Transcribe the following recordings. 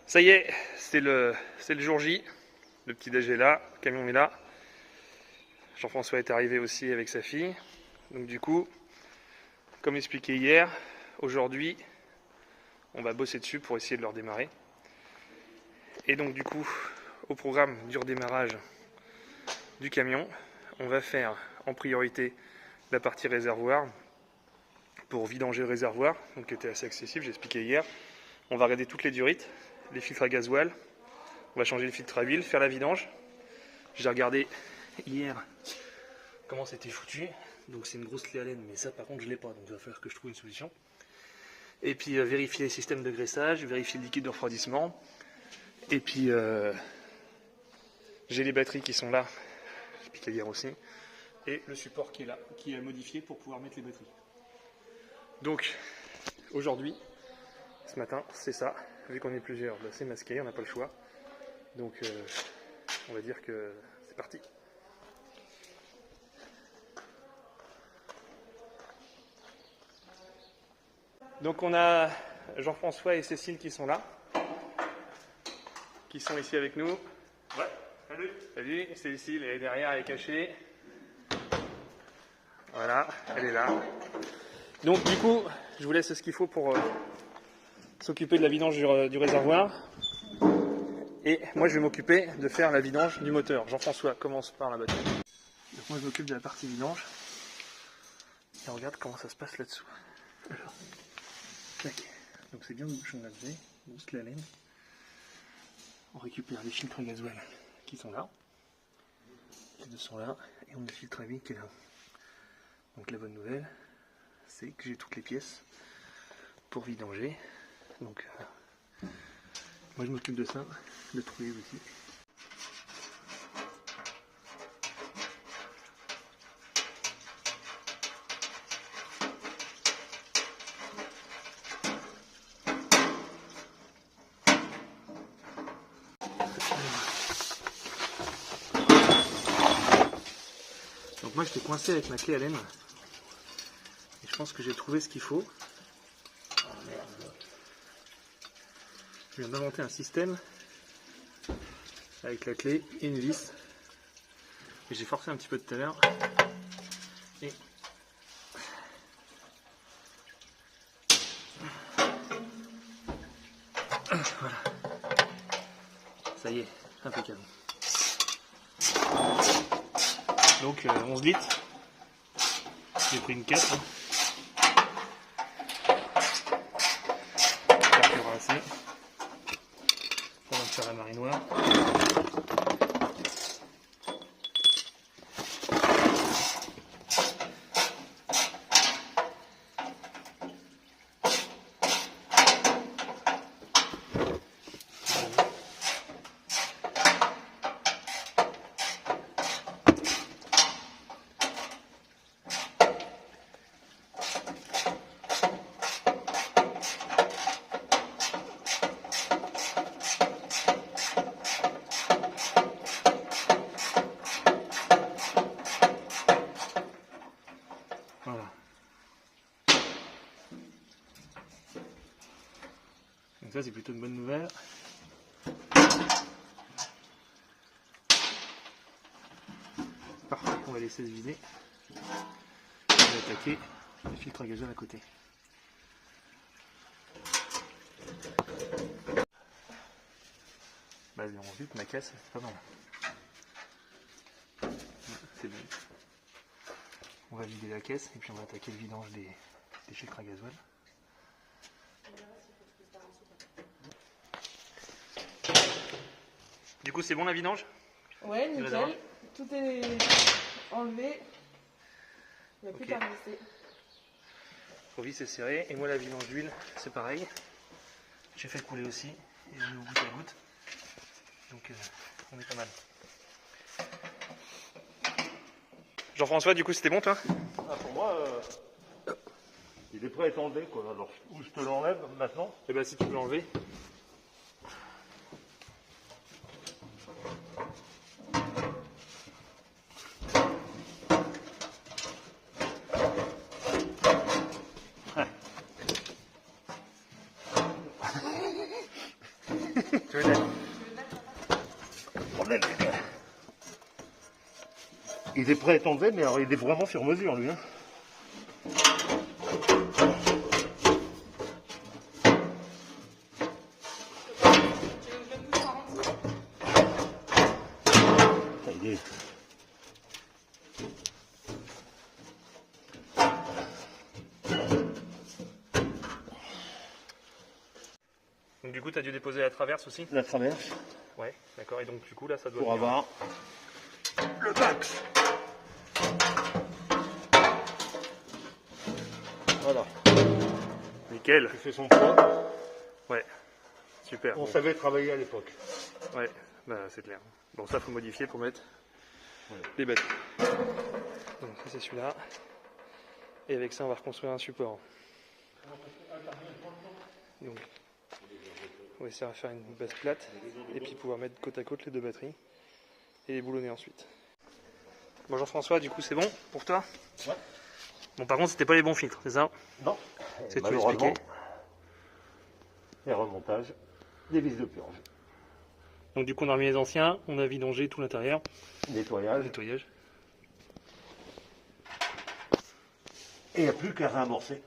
Ça y est, c'est le jour J. Le petit déj est là, le camion est là. Jean-François est arrivé aussi avec sa fille. Donc du coup, comme expliqué hier, aujourd'hui, on va bosser dessus pour essayer de le redémarrer. Et donc du coup, au programme du redémarrage du camion, on va faire en priorité la partie réservoir pour vidanger le réservoir, donc qui était assez accessible, j'ai expliqué hier. On va regarder toutes les durites, les filtres à gasoil, on va changer les filtres à huile, faire la vidange. J'ai regardé hier comment c'était foutu, donc c'est une grosse clé Allen, mais ça par contre je l'ai pas, donc il va falloir que je trouve une solution. Et puis vérifier les systèmes de graissage, vérifier le liquide de refroidissement, et puis j'ai les batteries qui sont là, j'ai expliqué hier aussi, et le support qui est là, qui est modifié pour pouvoir mettre les batteries. Donc aujourd'hui, ce matin, c'est ça. Vu qu'on est plusieurs, bah, c'est masqué, on n'a pas le choix. Donc on va dire que c'est parti. Donc on a Jean-François et Cécile qui sont là, qui sont ici avec nous. Ouais, salut. Salut, Cécile, elle est derrière, elle est cachée. Voilà, elle est là. Donc du coup, je vous laisse ce qu'il faut pour s'occuper de la vidange du réservoir. Et moi je vais m'occuper de faire la vidange du moteur. Jean-François commence par la batterie. Donc moi je m'occupe de la partie vidange. Et on regarde comment ça se passe là-dessous. Alors, tac. Donc c'est bien le bouchon là dedans, booste la laine. On récupère les filtres à gasoil qui sont là. Les deux sont là. Et on a le filtre à huile qui est là. Donc la bonne nouvelle, c'est que j'ai toutes les pièces pour vidanger. Donc moi je m'occupe de ça, de trouver aussi. Donc moi j'étais coincé avec ma clé Allen. Et je pense que j'ai trouvé ce qu'il faut. Je viens d'inventer un système avec la clé et une vis. Et j'ai forcé un petit peu tout à l'heure. Et voilà. Ça y est, impeccable. Donc 11 litres. J'ai pris une 4. J'espère qu'il y aura assez. On va faire la marinoire. Voilà. Donc ça c'est plutôt une bonne nouvelle. Parfait, on va laisser se vider. On va attaquer le filtre à gasoil à côté. Bah on vu que ma caisse c'est pas mal. C'est bon. On va vider la caisse et puis on va attaquer le vidange des filtres à gasoil. Du coup c'est bon la vidange? Ouais, nickel. Tout est enlevé. Il n'y a plus qu'à rester. Provis c'est serré. Et moi la vidange d'huile c'est pareil. J'ai fait couler aussi. Et on est au goutte à goutte. Donc on est pas mal. Jean-François, du coup c'était bon toi? Ah, pour moi, il est prêt à être enlevé, quoi. Alors, où je te l'enlève maintenant? Eh ben si tu peux l'enlever. Tu veux le mettre? Problème, les gars. Il est prêt à être enlevé, mais alors il est vraiment sur mesure, lui. Hein. Il est... Donc du coup, tu as dû déposer la traverse aussi? La traverse. Ouais, d'accord. Et donc du coup, là, ça doit Pour venir. avoir le max. Voilà. Nickel. Il fait son poids. Ouais, super. On Bon. savait travailler à l'époque. Ouais, bah c'est clair. Bon, ça, faut modifier pour mettre Ouais. les batteries. Donc ça, c'est celui-là. Et avec ça, on va reconstruire un support. Donc, on va essayer de faire une base plate et puis pouvoir mettre côte à côte les deux batteries et les boulonner ensuite. Bon, Jean-François, du coup, c'est bon pour toi? Ouais. Bon, par contre, c'était pas les bons filtres, c'est ça? Non. C'est tout Malheureusement. expliqué. Et remontage des vis de purge. Donc, du coup, on a remis les anciens, on a vidangé tout l'intérieur. Nettoyage. Nettoyage. Et il n'y a plus qu'à réamorcer.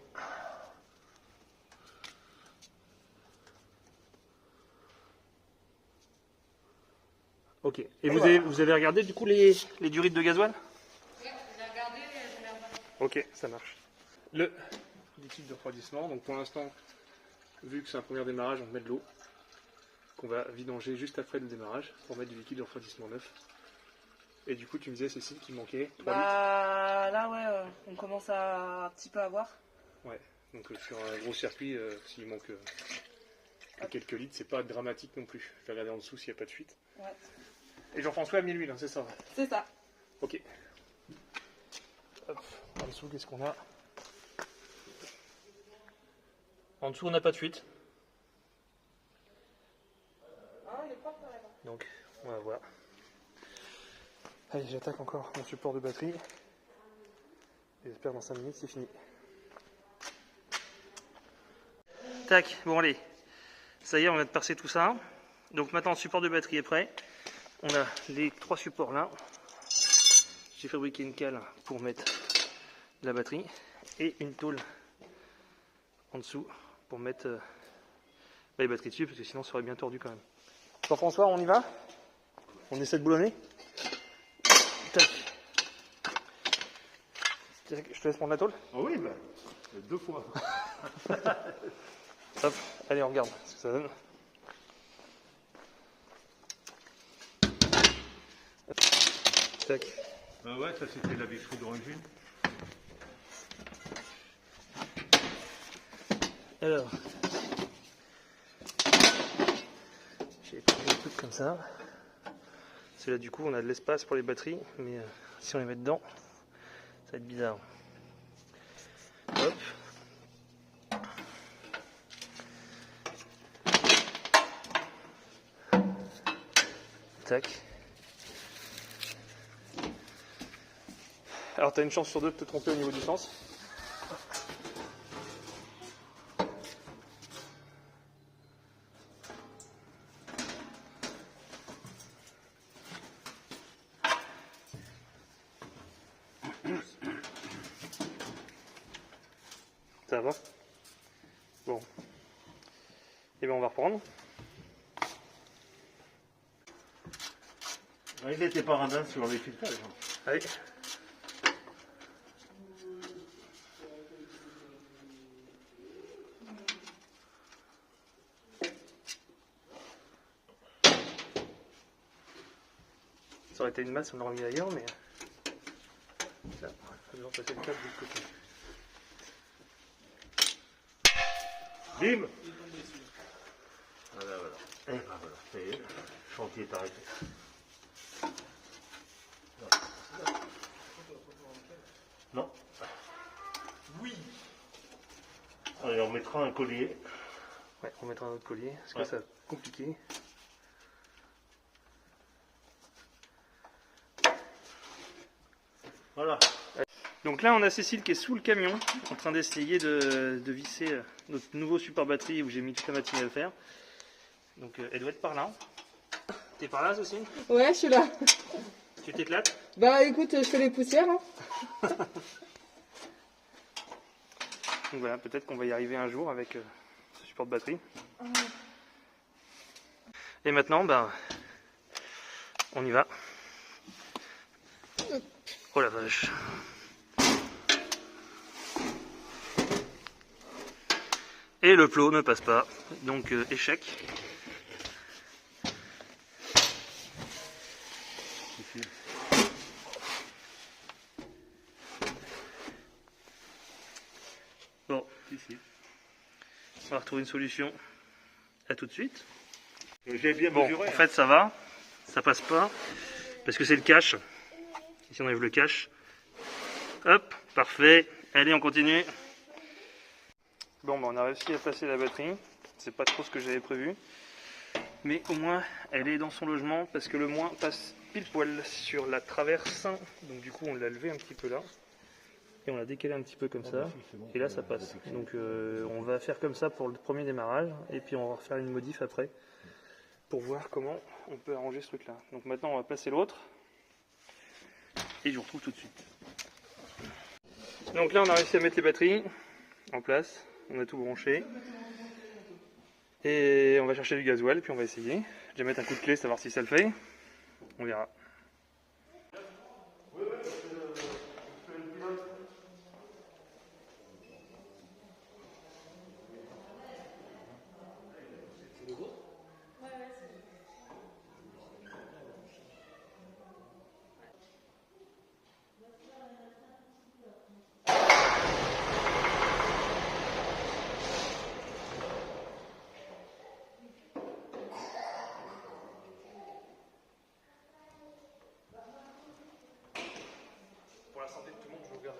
Ok. Et vous avez regardé du coup les durites de gasoil? Oui, j'ai regardé, j'ai l'air bon. Ok, ça marche. Le liquide de refroidissement, donc pour l'instant, vu que c'est un premier démarrage, on met de l'eau, qu'on va vidanger juste après le démarrage, pour mettre du liquide de refroidissement neuf. Et du coup, tu me disais, Cécile, qu'il manquait 3 litres. Bah là, ouais, on commence à un petit peu à voir. Ouais, donc sur un gros circuit, s'il manque que quelques litres, c'est pas dramatique non plus. Je vais regarder en dessous s'il n'y a pas de fuite. Ouais. Et Jean-François a mis l'huile, hein, c'est ça? C'est ça. Ok. Hop, en dessous, qu'est-ce qu'on a? En dessous, on n'a pas de fuite. Ah, il est propre carrément. Donc, on va voir. Allez, j'attaque encore mon support de batterie. Et j'espère dans 5 minutes, c'est fini. Tac, bon allez. Ça y est, on vient de percer tout ça. Donc maintenant, le support de batterie est prêt. On a les 3 supports là. J'ai fabriqué une cale pour mettre la batterie. Et une tôle en dessous pour mettre les batteries dessus, parce que sinon ça aurait bien tordu quand même. Jean-François, on y va? On essaie de boulonner? Tac. Je te laisse prendre la tôle? Ah oui, bah, 2 fois. Hop, allez, on regarde ce que ça donne. Hop. Tac. Ouais, ça c'était la viserie d'origine. Alors, j'ai pris des trucs comme ça. C'est là du coup on a de l'espace pour les batteries, mais si on les met dedans, ça va être bizarre. Hop. Tac. Alors tu as une chance sur 2 de te tromper au niveau du sens. Ça va? Bon. Et bien on va reprendre. Il n'était pas radin sur les filtrages. Allez. Ça aurait été une masse, on l'aurait mis ailleurs, mais ça va devoir passer le câble de l'autre côté. Bim. Voilà, voilà. Et ben voilà, ça y est, le chantier est arrêté. Non? Oui. Allez, on mettra un collier. Ouais, on mettra un autre collier, parce que Ouais. ça va être compliqué. Voilà. Donc là, on a Cécile qui est sous le camion, en train d'essayer de visser notre nouveau support batterie où j'ai mis toute la matinée à le faire. Donc elle doit être par là. T'es par là, Cécile? Ouais, je suis là. Tu t'éclates? Bah écoute, je fais les poussières. Hein. Donc voilà, peut-être qu'on va y arriver un jour avec ce support de batterie. Et maintenant, ben, on y va. Oh la vache. Et le plot ne passe pas, donc échec. Bon, on va retrouver une solution. À tout de suite. J'ai bien Bon, mesuré. en fait ça va, ça passe pas, parce que c'est le cache. Ici on enlève le cache. Hop, parfait. Allez, on continue. Bon, bah, on a réussi à passer la batterie. C'est pas trop ce que j'avais prévu. Mais au moins, elle est dans son logement, parce que le moins passe pile poil sur la traverse. Donc du coup, on l'a levé un petit peu là. Et on l'a décalé un petit peu comme ça. Et là, ça passe. Donc on va faire comme ça pour le premier démarrage. Et puis on va refaire une modif après. Pour voir comment on peut arranger ce truc là. Donc maintenant on va placer l'autre. Et je vous retrouve tout de suite. Donc là on a réussi à mettre les batteries en place. On a tout branché. Et on va chercher du gasoil puis on va essayer. Je vais mettre un coup de clé, savoir si ça le fait. On verra. Pour la santé de tout le monde, je vous regarde.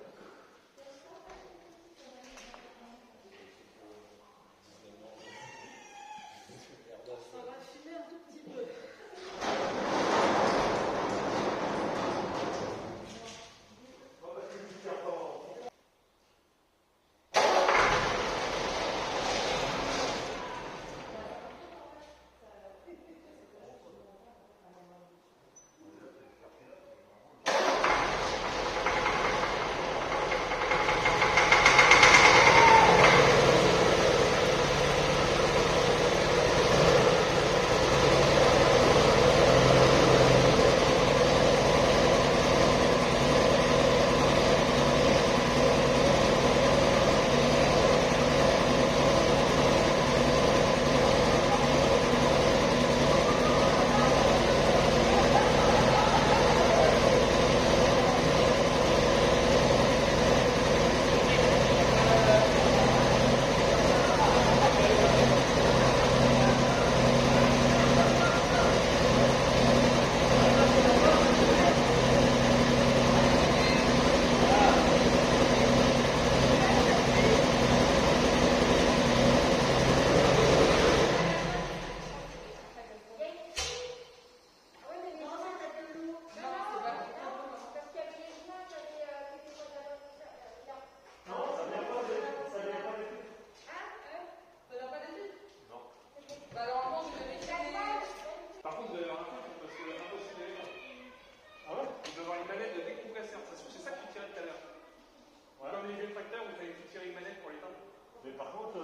Mais par contre,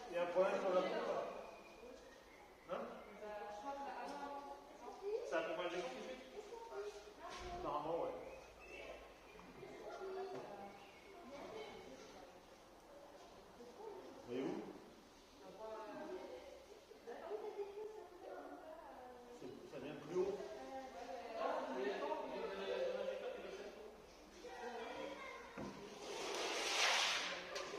il y a un problème sur la pompe. Hein? Ça a compris le jeu. Normalement, ouais. Mais où? Ça vient plus haut.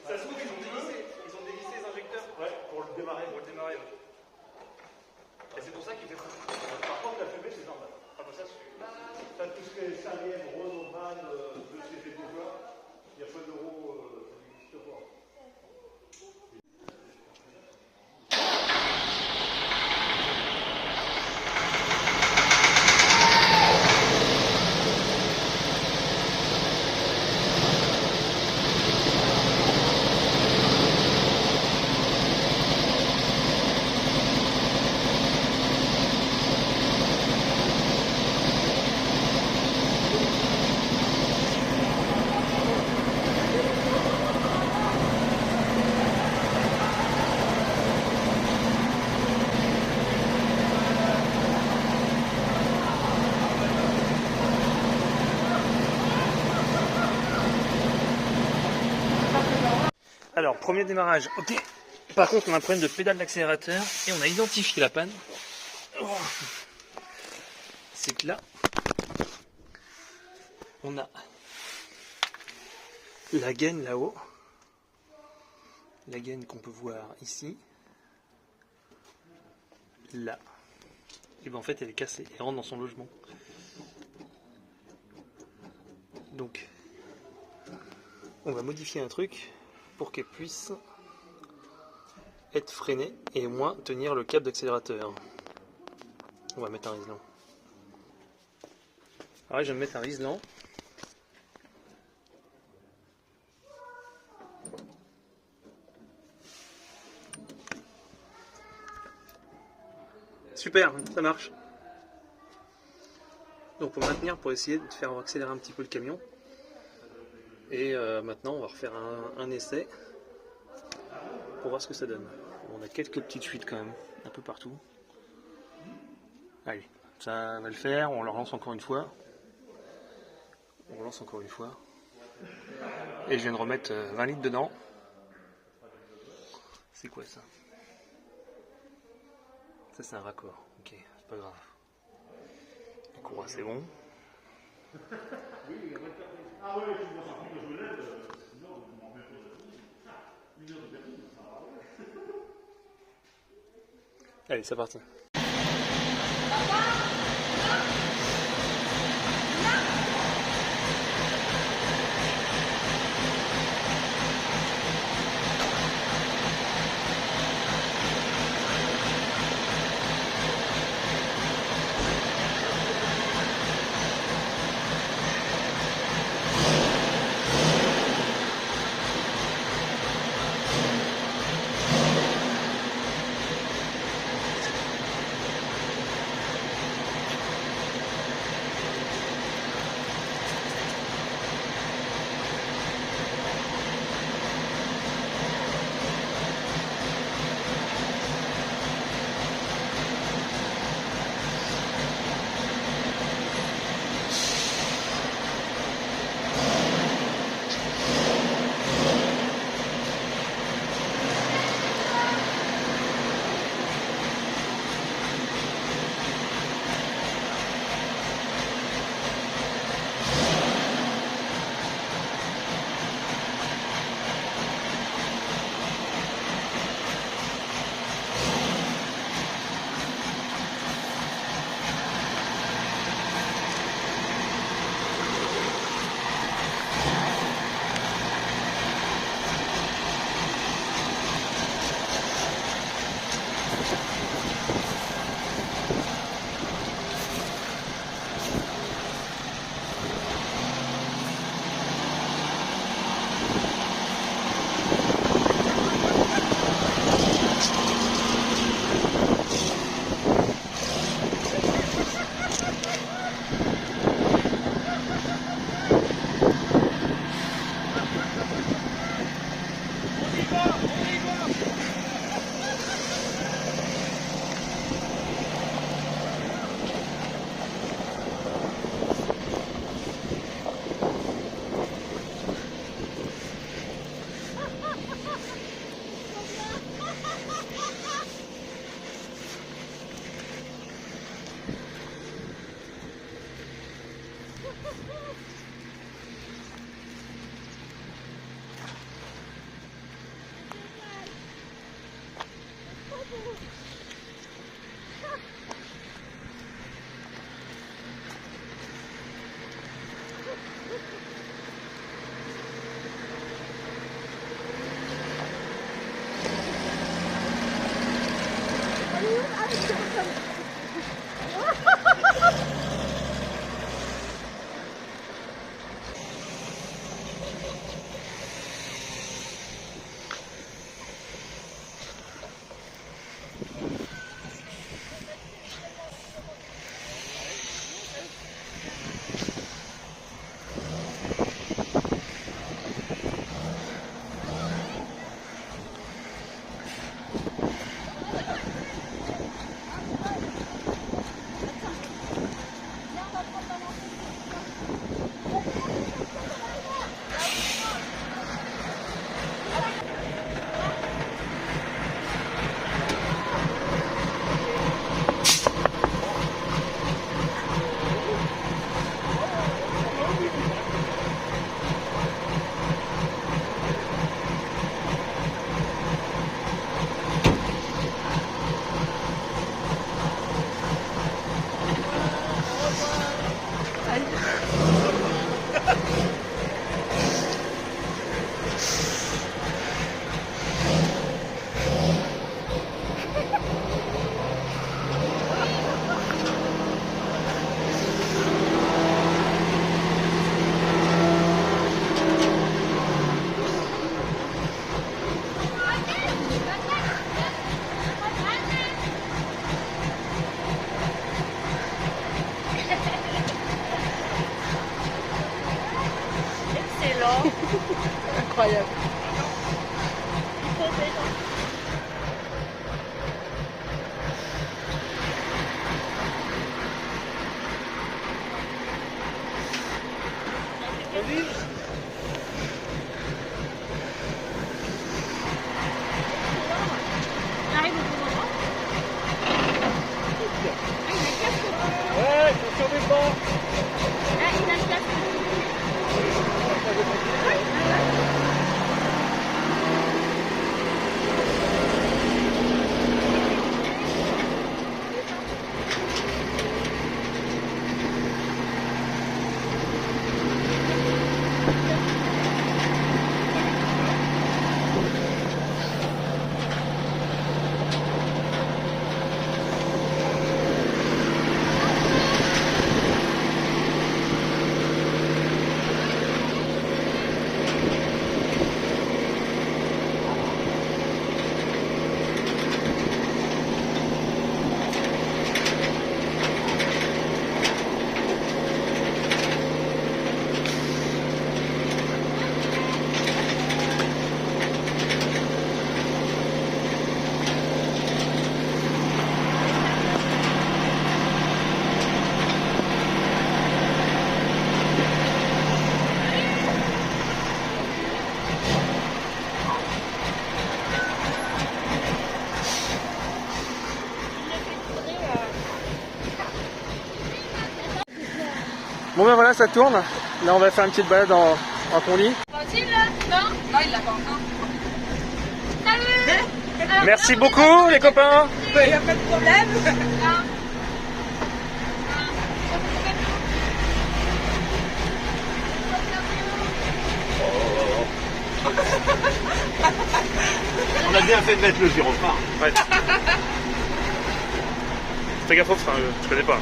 Ça se trouve, ils ont dévissé les injecteurs. Ouais, pour le démarrer. Pour le démarrer, ouais. Et c'est pour ça qu'il fait fou. Par contre, la fumée, c'est normal. Ah bah ça, c'est... T'as tout ce qui est Salienne, Renault, Van, de ces développeurs, il n'y a pas d'euros, ça n'existe pas. Alors, premier démarrage, ok. Par contre, on a un problème de pédale d'accélérateur et on a identifié la panne. Oh. C'est que là, on a la gaine là-haut. La gaine qu'on peut voir ici. Là. Et ben en fait, elle est cassée. Elle rentre dans son logement. Donc, on va modifier un truc pour qu'elle puisse être freinée et au moins tenir le câble d'accélérateur. On va mettre un Riesland. Alors là, je vais me mettre un Riesland. Super, ça marche. Donc pour maintenir, pour essayer de faire accélérer un petit peu le camion. Et maintenant, on va refaire un essai pour voir ce que ça donne. On a quelques petites fuites quand même, un peu partout. Allez, ça va le faire, on le relance encore une fois. On relance encore une fois. Et je viens de remettre 20 litres dedans. C'est quoi ça? Ça c'est un raccord, ok, c'est pas grave. Le courroie c'est bon. Allez, c'est parti. incroyable. J'arrive au bon moment. Ah, il a le casque. Ouais, attention des bancs. Ah, il a le casque. Bon ben voilà, ça tourne. Là on va faire une petite balade en condi. Tranquille là? Non? Non, il l'a pas encore. Salut! Merci beaucoup les copains. Il n'y a pas de problème. On a bien fait de mettre le gyrophare. Ouais. Fais gaffe au frein, je connais pas.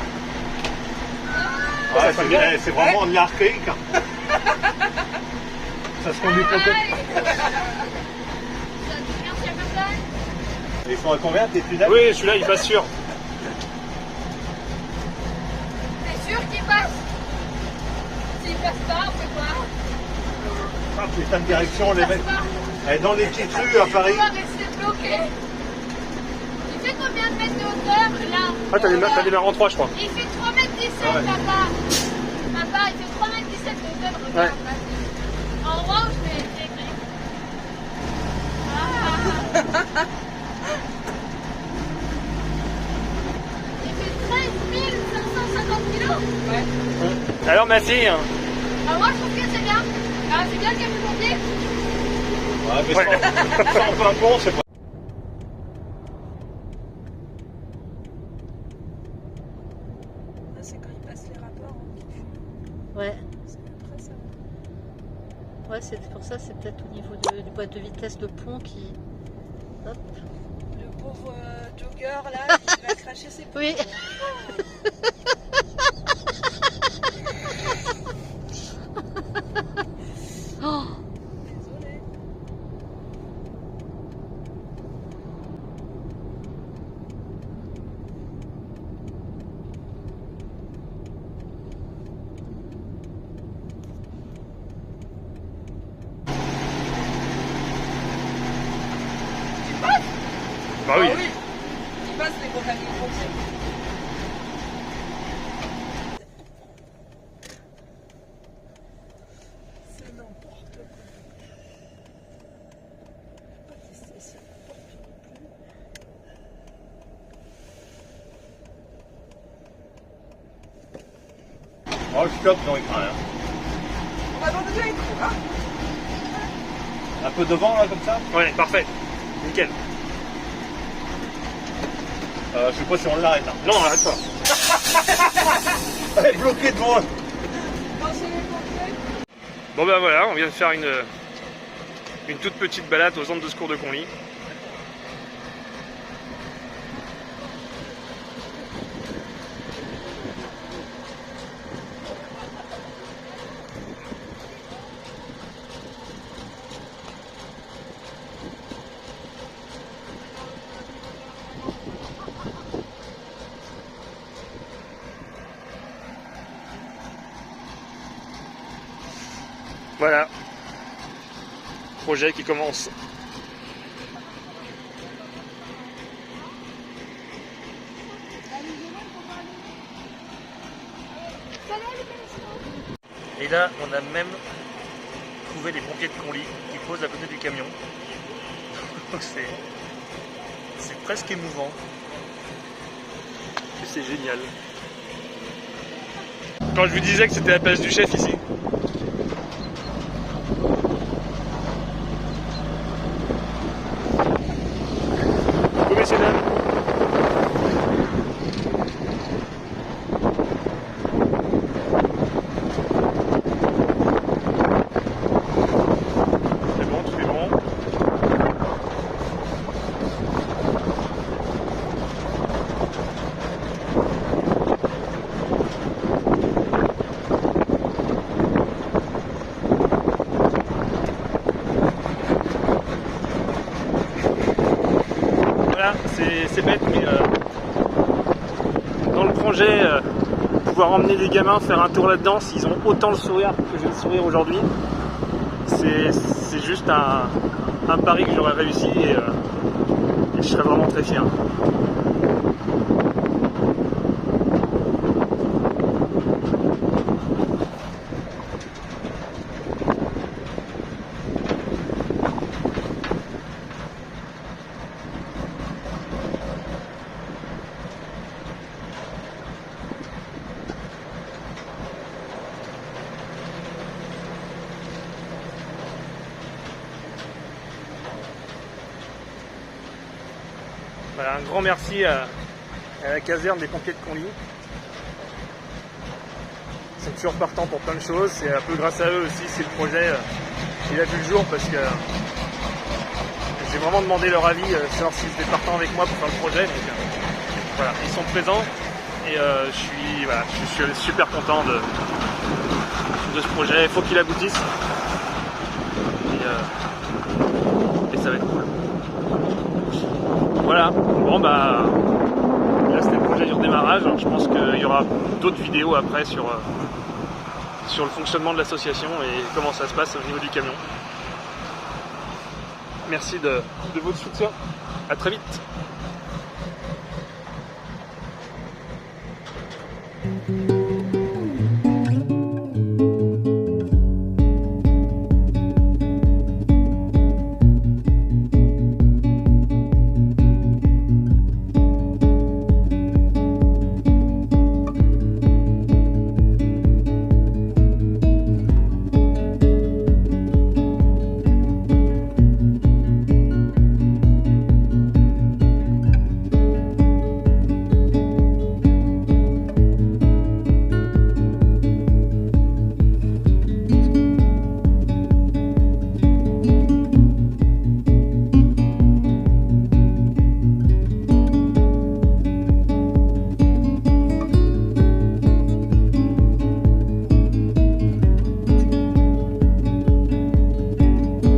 Ouais, c'est vraiment de l'archaïque. Ça se conduit complètement. Ils sont à combien tes tunnels? Oui, celui-là il passe sûr. T'es sûr qu'il passe? S'il passe pas, on fait quoi? Ah putain de direction, les mecs. Eh, dans les petites rues à Paris. On va rester bloqué. Il fait combien de mètres de hauteur là? Ah t'as démarré en 3 je crois. Il fait 3 mètres 17 Ah ouais. papa. Papa, il fait 3 mètres 17 de hauteur, regarde. Ouais. Vas-y. En droit ou je fais écrit? Ah. Il fait 13 550 kilos. Ouais. Alors ma fille, Ah, moi je trouve que c'est bien. Ah, c'est bien le camion pompier. Ouais, mais Ouais. sans plein pont, c'est pas. C'est quand il passe les rapports. Ouais, C'est après ça. ouais, c'est pour ça, c'est peut-être au niveau du boîte de vitesse de pont qui. Hop. Le pauvre jogger là, il va cracher ses poumons. Oui. Oh, Désolé. bah oui. Ah oui. Il passe les gros camions pompiers. C'est n'importe quoi. Pas tester ça n'importe non plus. Oh, le stop, non, il craint rien. On va abandonner un coup, hein. Un peu devant, là, comme ça. Ouais, parfait. Nickel. Je sais pas si on l'arrête. Hein. Non, arrête pas. Elle est bloquée devant. Non, c'est les pompiers. Bon ben voilà, on vient de faire une toute petite balade au centre de secours de Conly. Voilà. projet qui commence. Et là, on a même trouvé les pompiers de Conly qui posent à côté du camion. C'est presque émouvant. Et c'est génial. Quand je vous disais que c'était la place du chef ici. Bonjour messieurs dames. C'est bon, tout est bon. Voilà, c'est bête, mais dans le projet, pouvoir emmener des gamins faire un tour là-dedans, s'ils ont autant le sourire que j'ai le sourire aujourd'hui, c'est juste un pari que j'aurais réussi et je serais vraiment très fier. Voilà, un grand merci à la caserne des pompiers de Conly. Ils sont toujours partants pour plein de choses. C'est un peu grâce à eux aussi si le projet il a vu le jour, parce que j'ai vraiment demandé leur avis, savoir s'ils étaient partants avec moi pour faire le projet. Donc, voilà, ils sont présents et je suis super content de ce projet. Il faut qu'il aboutisse et ça va être cool. Voilà, bon bah là c'était le projet du redémarrage. Je pense qu'il y aura d'autres vidéos après sur le fonctionnement de l'association et comment ça se passe au niveau du camion. Merci de votre soutien, à très vite.